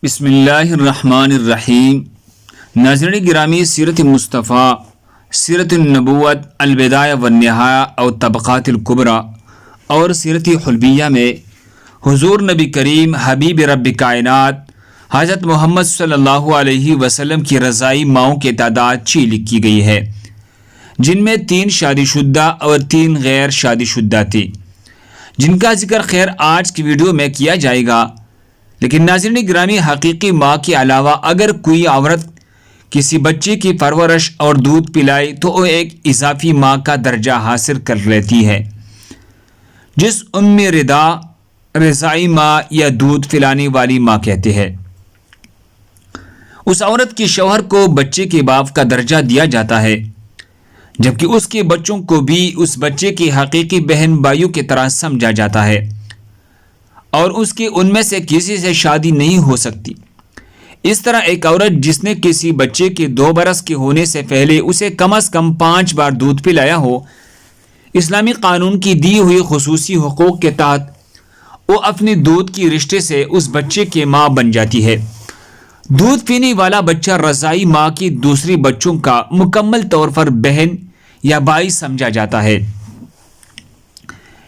بسم اللہ الرحمن الرحیم۔ ناظرین گرامی، سیرت مصطفیٰ، سیرت النبوت، البدایہ والنہایہ اور طبقات الکبریٰ اور سیرت حلبیہ میں حضور نبی کریم حبیب رب کائنات حضرت محمد صلی اللہ علیہ وسلم کی رضائی ماؤں کی تعداد 6 لکھی گئی ہے، جن میں 3 شادی شدہ اور 3 غیر شادی شدہ تھی، جن کا ذکر خیر آج کی ویڈیو میں کیا جائے گا۔ لیکن ناظرین گرامی، حقیقی ماں کے علاوہ اگر کوئی عورت کسی بچے کی پرورش اور دودھ پلائے تو وہ ایک اضافی ماں کا درجہ حاصل کر لیتی ہے، جس ام رضا، رضائی ماں یا دودھ پلانے والی ماں کہتے ہیں۔ اس عورت کے شوہر کو بچے کے باپ کا درجہ دیا جاتا ہے، جبکہ اس کے بچوں کو بھی اس بچے کی حقیقی بہن بھائیوں کی طرح سمجھا جاتا ہے، اور اس کی ان میں سے کسی سے شادی نہیں ہو سکتی۔ اس طرح ایک عورت جس نے کسی بچے کے 2 برس کے ہونے سے پہلے اسے کم از کم 5 بار دودھ پلایا ہو، اسلامی قانون کی دی ہوئی خصوصی حقوق کے تحت وہ اپنے دودھ کی رشتے سے اس بچے کی ماں بن جاتی ہے۔ دودھ پینے والا بچہ رضائی ماں کی دوسری بچوں کا مکمل طور پر بہن یا بھائی سمجھا جاتا ہے،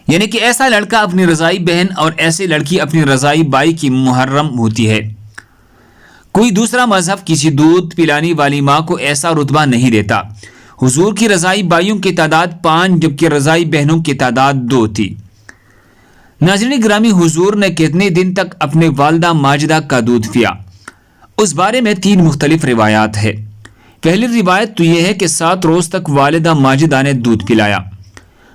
یعنی کہ ایسا لڑکا اپنی رضائی بہن اور ایسی لڑکی اپنی رضائی بھائی کی محرم ہوتی ہے۔ کوئی دوسرا مذہب کسی دودھ پلانے والی ماں کو ایسا رتبہ نہیں دیتا۔ حضور کی رضائی بھائیوں کی تعداد 5 جبکہ رضائی بہنوں کی تعداد 2 تھی۔ ناظرین گرامی، حضور نے کتنے دن تک اپنے والدہ ماجدہ کا دودھ پیا؟ اس بارے میں 3 مختلف روایات ہیں۔ پہلی روایت تو یہ ہے کہ 7 روز تک والدہ ماجدہ نے دودھ پلایا۔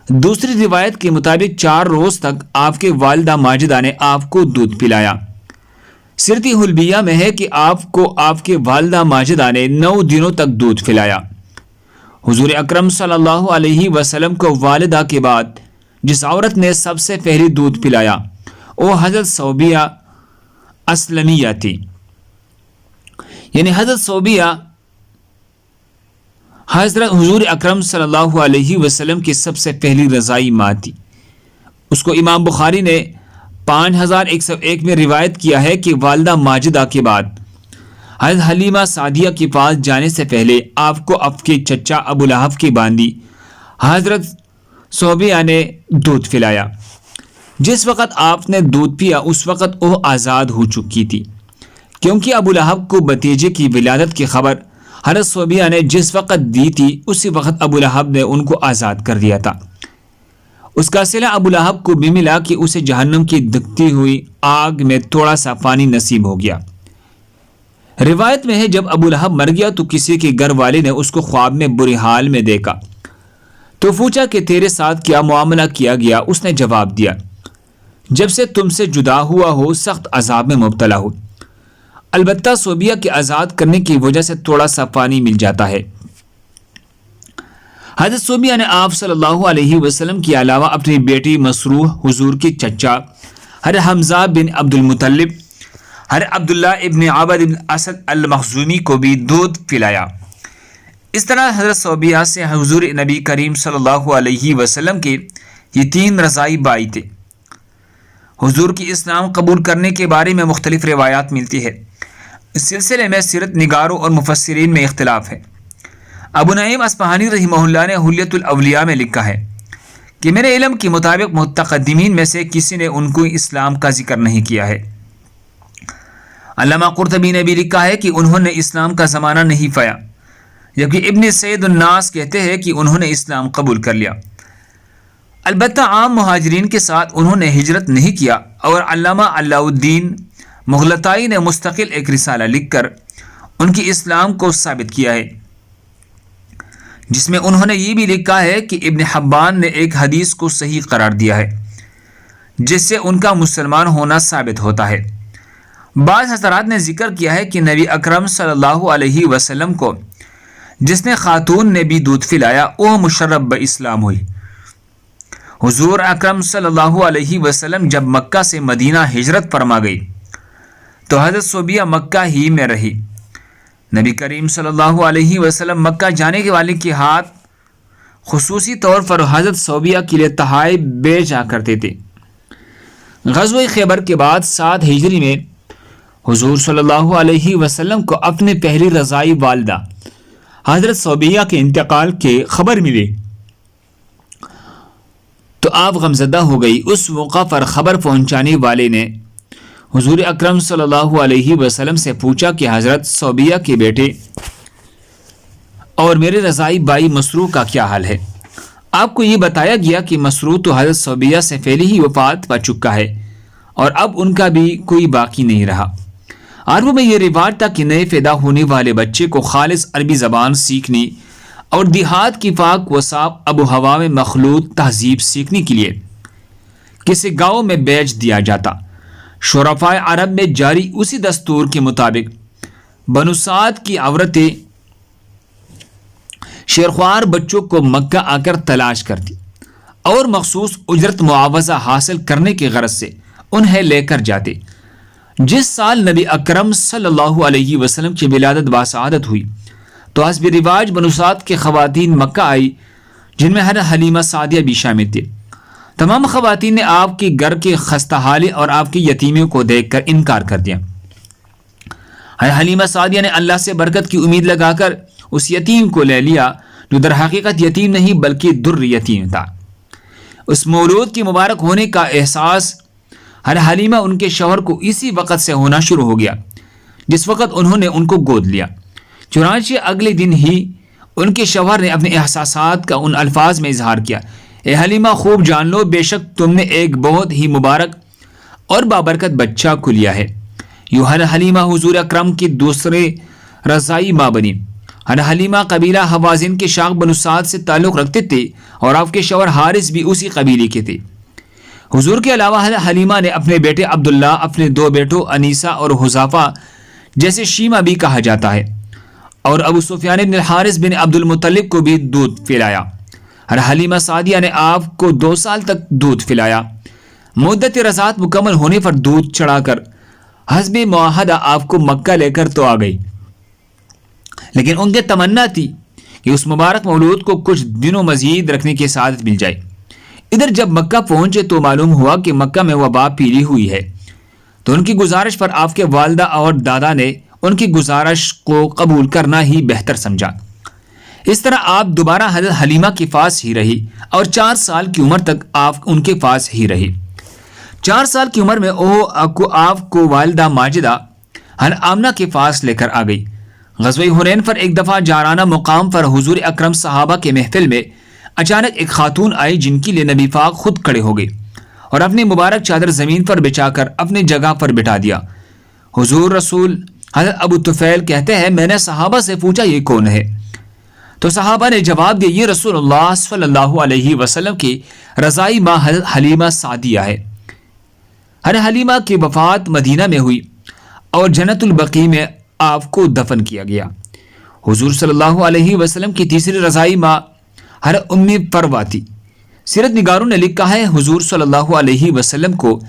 دوسری روایت کے مطابق 4 روز تک آپ کے والدہ ماجدہ نے آپ کو دودھ پلایا۔ سیرت حلبیہ میں ہے کہ آپ کو آپ کے والدہ ماجدہ نے 9 دنوں تک دودھ پلایا۔ حضور اکرم صلی اللہ علیہ وسلم کو والدہ کے بعد جس عورت نے سب سے پہلے دودھ پلایا وہ حضرت صوبیہ اسلمیہ تھی، یعنی حضرت صوبیہ حضرت حضور اکرم صلی اللہ علیہ وسلم کی سب سے پہلی رضائی ماں تھی۔ اس کو امام بخاری نے 5101 میں روایت کیا ہے کہ والدہ ماجدہ کے بعد حضرت حلیمہ سعدیہ کے پاس جانے سے پہلے آپ کو آپ کے چچا ابو لہب کی باندی حضرت صوبیہ نے دودھ پلایا۔ جس وقت آپ نے دودھ پیا اس وقت وہ آزاد ہو چکی تھی، کیونکہ ابو لہب کو بھتیجے کی ولادت کی خبر حضرت صوبیہ نے جس وقت دی تھی اسی وقت ابو لہب نے ان کو آزاد کر دیا تھا۔ اس کا صلہ ابو لہب کو بھی ملا کہ اسے جہنم کی دکھتی ہوئی آگ میں تھوڑا سا پانی نصیب ہو گیا۔ روایت میں ہے جب ابو لہب مر گیا تو کسی کے گھر والے نے اس کو خواب میں برے حال میں دیکھا تو پوچھا کہ تیرے ساتھ کیا معاملہ کیا گیا؟ اس نے جواب دیا، جب سے تم سے جدا ہوا ہو سخت عذاب میں مبتلا ہو، البتہ صوبیہ کے آزاد کرنے کی وجہ سے تھوڑا سا پانی مل جاتا ہے۔ حضرت صوبیہ نے آپ صلی اللہ علیہ وسلم کے علاوہ اپنی بیٹی مسروح، حضور کی چچا حضرت حمزہ بن عبد المطلب، حضرت عبداللہ ابن عبد بن اسد المخزومی کو بھی دودھ پلایا۔ اس طرح حضرت صوبیہ سے حضور نبی کریم صلی اللہ علیہ وسلم کے یہ 3 رضائی بھائی تھے۔ حضور کی اسلام قبول کرنے کے بارے میں مختلف روایات ملتی ہے۔ اس سلسلے میں سیرت نگاروں اور مفسرین میں اختلاف ہے۔ ابو نعیم اصفہانی رحمہ اللہ نے حلیۃ الاولیاء میں لکھا ہے کہ میرے علم کے مطابق متقدمین میں سے کسی نے ان کو اسلام کا ذکر نہیں کیا ہے۔ علامہ قرطبی نے بھی لکھا ہے کہ انہوں نے اسلام کا زمانہ نہیں پایا، جبکہ ابن سید الناس کہتے ہیں کہ انہوں نے اسلام قبول کر لیا۔ البتہ عام مہاجرین کے ساتھ انہوں نے ہجرت نہیں کیا، اور علامہ علاء الدین مغلطائی نے مستقل ایک رسالہ لکھ کر ان کی اسلام کو ثابت کیا ہے، جس میں انہوں نے یہ بھی لکھا ہے کہ ابن حبان نے ایک حدیث کو صحیح قرار دیا ہے جس سے ان کا مسلمان ہونا ثابت ہوتا ہے۔ بعض حضرات نے ذکر کیا ہے کہ نبی اکرم صلی اللہ علیہ وسلم کو جس نے خاتون نے بھی دودھ پلایا وہ مشرب اسلام ہوئی۔ حضور اکرم صلی اللہ علیہ وسلم جب مکہ سے مدینہ ہجرت فرما گئی تو حضرت صوبیہ مکہ ہی میں رہی۔ نبی کریم صلی اللہ علیہ وسلم مکہ جانے کے والے کے ہاتھ خصوصی طور پر حضرت صوبیہ کے لیے تحائف بھیجا کرتے تھے۔ غزوہ خیبر کے بعد 7 ہجری میں حضور صلی اللہ علیہ وسلم کو اپنے پہلی رضائی والدہ حضرت صوبیہ کے انتقال کی خبر ملی تو آپ غمزدہ ہو گئی۔ اس موقع پر خبر پہنچانے والے نے حضور اکرم صلی اللہ علیہ وسلم سے پوچھا کہ حضرت صوبیہ کے بیٹے اور میرے رضائی بھائی مسروع کا کیا حال ہے؟ آپ کو یہ بتایا گیا کہ مسروع تو حضرت صوبیہ سے پہلے ہی وفات پا چکا ہے اور اب ان کا بھی کوئی باقی نہیں رہا۔ عربوں میں یہ رواج تھا کہ نئے پیدا ہونے والے بچے کو خالص عربی زبان سیکھنی اور دیہات کی پاک و صاف آب و ہوا میں مخلوط تہذیب سیکھنے کے لیے کسی گاؤں میں بیچ دیا جاتا۔ شرفائے عرب میں جاری اسی دستور کے مطابق بنو سعد کی عورتیں شیرخوار بچوں کو مکہ آ کر تلاش کرتی اور مخصوص اجرت معاوضہ حاصل کرنے کی غرض سے انہیں لے کر جاتے۔ جس سال نبی اکرم صلی اللہ علیہ وسلم کی ولادت باسعادت ہوئی تو حسب رواج بنو سعد کے خواتین مکہ آئی، جن میں حلیمہ سعدیہ بھی شامل تھے۔ تمام خواتین نے آپ کے گھر کے خستہ حالی اور آپ کی یتیمیوں کو دیکھ کر انکار کر دیا۔ حلیمہ سعدیہ نے اللہ سے برکت کی امید لگا کر اس یتیم کو لے لیا جو در حقیقت یتیم نہیں بلکہ در یتیم تھا۔ اس مولود کی مبارک ہونے کا احساس حلیمہ ان کے شوہر کو اسی وقت سے ہونا شروع ہو گیا جس وقت انہوں نے ان کو گود لیا۔ چنانچہ اگلے دن ہی ان کے شوہر نے اپنے احساسات کا ان الفاظ میں اظہار کیا، اے حلیمہ خوب جان لو بے شک تم نے ایک بہت ہی مبارک اور بابرکت بچہ کو لیا ہے۔ یوں حلیمہ حضور اکرم کی دوسرے رضائی ماں بنی۔ حلیمہ قبیلہ حوازن کے شاخ بنو سعد سے تعلق رکھتے تھے اور آپ کے شوہر حارث بھی اسی قبیلے کے تھے۔ حضور کے علاوہ حلیمہ نے اپنے بیٹے عبداللہ، اپنے دو بیٹوں انیسہ اور حذافہ جیسے شیمہ بھی کہا جاتا ہے، اور ابو سفیان بن الحارث بن عبد المطلب کو بھی دودھ پلایا۔ حلیمہ سعدیہ نے آپ کو 2 سال تک دودھ پلایا۔ مدت رضاعت مکمل ہونے پر دودھ چڑھا کر حسب معاہدہ آپ کو مکہ لے کر تو آ گئی، لیکن ان کی تمنا تھی کہ اس مبارک مولود کو کچھ دنوں مزید رکھنے کی سعادت مل جائے۔ ادھر جب مکہ پہنچے تو معلوم ہوا کہ مکہ میں وبا پھیلی ہوئی ہے، تو ان کی گزارش پر آپ کے والدہ اور دادا نے ان کی گزارش کو قبول کرنا ہی بہتر سمجھا۔ اس طرح آپ دوبارہ حضرت حلیمہ کے پاس ہی رہی اور 4 سال کی عمر تک آپ ان کے پاس ہی رہی۔ 4 سال کی عمر میں آپ کو والدہ ماجدہ آمنہ کے پاس لے کر آ گئی۔ غزوہ حنین پر ایک دفعہ جارانہ مقام پر حضور اکرم صحابہ کے محفل میں اچانک ایک خاتون آئی جن کے لیے نبی پاک خود کھڑے ہو گئے اور اپنی مبارک چادر زمین پر بچھا کر اپنی جگہ پر بٹھا دیا۔ حضور رسول حضرت ابو طفیل کہتے ہیں میں نے صحابہ سے پوچھا یہ کون ہے؟ تو صحابہ نے جواب دیا یہ رسول اللہ صلی اللہ علیہ وسلم کی رضائی ماں حلیمہ سعدیہ ہے۔ حلیمہ کی وفات مدینہ میں ہوئی اور جنت البقیع میں آپ کو دفن کیا گیا۔ حضور صلی اللہ علیہ وسلم کی تیسری رضائی ماں ام فروہ تھی۔ سیرت نگاروں نے لکھا ہے حضور صلی اللہ علیہ وسلم کو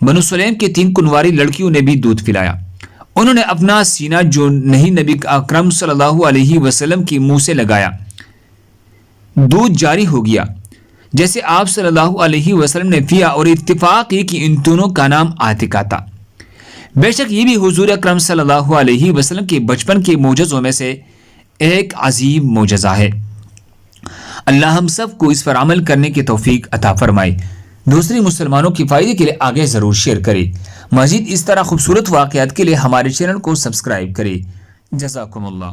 بنو سلیم کی 3 کنواری لڑکیوں نے بھی دودھ پلایا۔ انہوں نے اپنا سینہ جو نہیں نبی اکرم صلی اللہ علیہ وسلم کی منہ سے لگایا، دودھ جاری ہو گیا جیسے آپ صلی اللہ علیہ وسلم نے کیا، اور اتفاق کی کہ ان دونوں کا نام عاتقہ تھا۔ بے شک یہ بھی حضور اکرم صلی اللہ علیہ وسلم کے بچپن کے معجزوں میں سے ایک عظیم معجزہ ہے۔ اللہ ہم سب کو اس پر عمل کرنے کی توفیق عطا فرمائے۔ دوسری مسلمانوں کی فائدے کے لیے آگے ضرور شیئر کریں۔ مزید اس طرح خوبصورت واقعات کے لیے ہمارے چینل کو سبسکرائب کریں۔ جزاکم اللہ۔